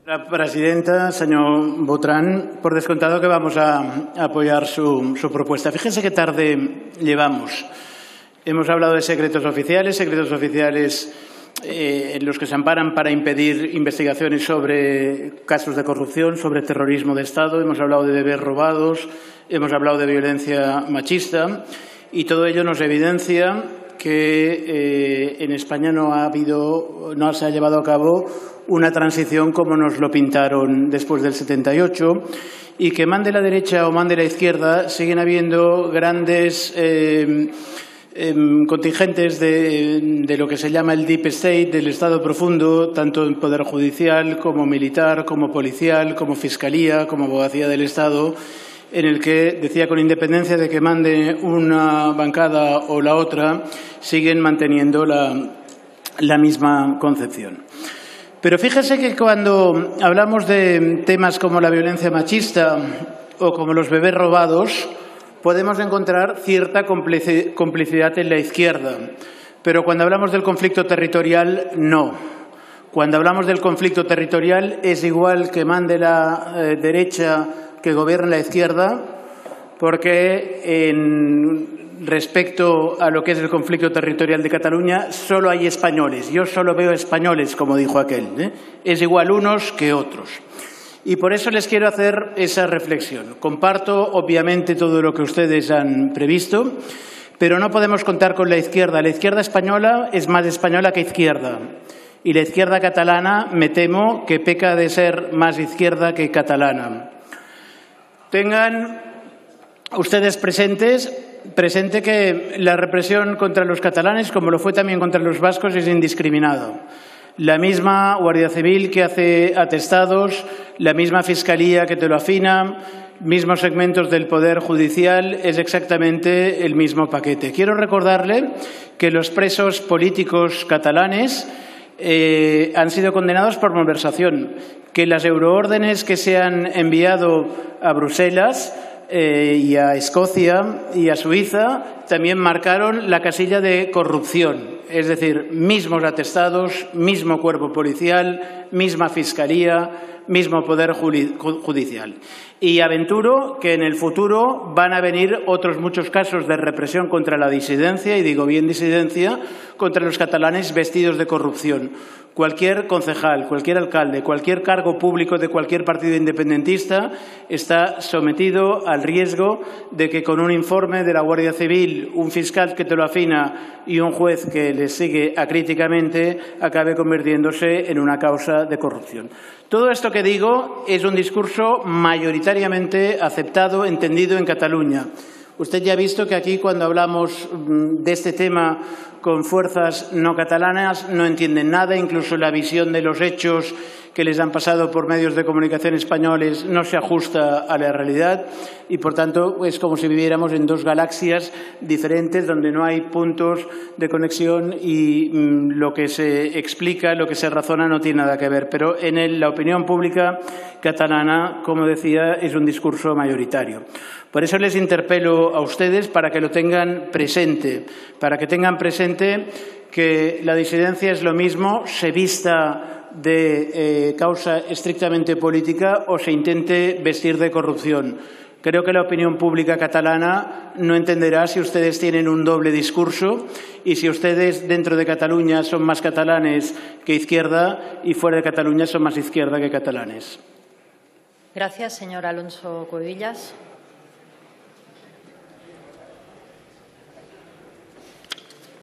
Señora presidenta, señor Botran, por descontado que vamos a apoyar su propuesta. Fíjense qué tarde llevamos. Hemos hablado de secretos oficiales en los que se amparan para impedir investigaciones sobre casos de corrupción, sobre terrorismo de Estado. Hemos hablado de bebés robados, hemos hablado de violencia machista y todo ello nos evidencia que en España no se ha llevado a cabo una transición como nos lo pintaron después del 78 y que mande la derecha o mande la izquierda siguen habiendo grandes contingentes de lo que se llama el Deep State, del Estado profundo, tanto en poder judicial como militar, como policial, como fiscalía, como abogacía del Estado, en el que, decía, con independencia de que mande una bancada o la otra, siguen manteniendo la misma concepción. Pero fíjese que cuando hablamos de temas como la violencia machista o como los bebés robados, podemos encontrar cierta complicidad en la izquierda. Pero cuando hablamos del conflicto territorial, no. Cuando hablamos del conflicto territorial es igual que mande la derecha que gobierne la izquierda, porque respecto a lo que es el conflicto territorial de Cataluña, solo hay españoles. Yo solo veo españoles, como dijo aquel. Es igual unos que otros. Y por eso les quiero hacer esa reflexión. Comparto, obviamente, todo lo que ustedes han previsto, pero no podemos contar con la izquierda. La izquierda española es más española que izquierda. Y la izquierda catalana, me temo, que peca de ser más izquierda que catalana. Tengan ustedes presente que la represión contra los catalanes, como lo fue también contra los vascos, es indiscriminada. La misma Guardia Civil que hace atestados, la misma Fiscalía que te lo afina, mismos segmentos del Poder Judicial, es exactamente el mismo paquete. Quiero recordarle que los presos políticos catalanes han sido condenados por malversación, que las euroórdenes que se han enviado a Bruselas y a Escocia y a Suiza también marcaron la casilla de corrupción. Es decir, mismos atestados, mismo cuerpo policial, misma fiscalía, mismo poder judicial. Y aventuro que en el futuro van a venir otros muchos casos de represión contra la disidencia, y digo bien disidencia, contra los catalanes vestidos de corrupción. Cualquier concejal, cualquier alcalde, cualquier cargo público de cualquier partido independentista está sometido al riesgo de que con un informe de la Guardia Civil, un fiscal que te lo afina y un juez que le sigue acríticamente acabe convirtiéndose en una causa de corrupción. Todo esto que digo es un discurso mayoritariamente aceptado, entendido en Cataluña. Usted ya ha visto que aquí, cuando hablamos de este tema con fuerzas no catalanas, no entienden nada, incluso la visión de los hechos que les han pasado por medios de comunicación españoles no se ajusta a la realidad y, por tanto, es como si viviéramos en dos galaxias diferentes donde no hay puntos de conexión y lo que se explica, lo que se razona no tiene nada que ver. Pero en la opinión pública catalana, como decía, es un discurso mayoritario. Por eso les interpelo a ustedes para que lo tengan presente, que la disidencia es lo mismo, se vista de causa estrictamente política o se intente vestir de corrupción. Creo que la opinión pública catalana no entenderá si ustedes tienen un doble discurso y si ustedes dentro de Cataluña son más catalanes que izquierda y fuera de Cataluña son más izquierda que catalanes. Gracias, señor Alonso Cuevillas.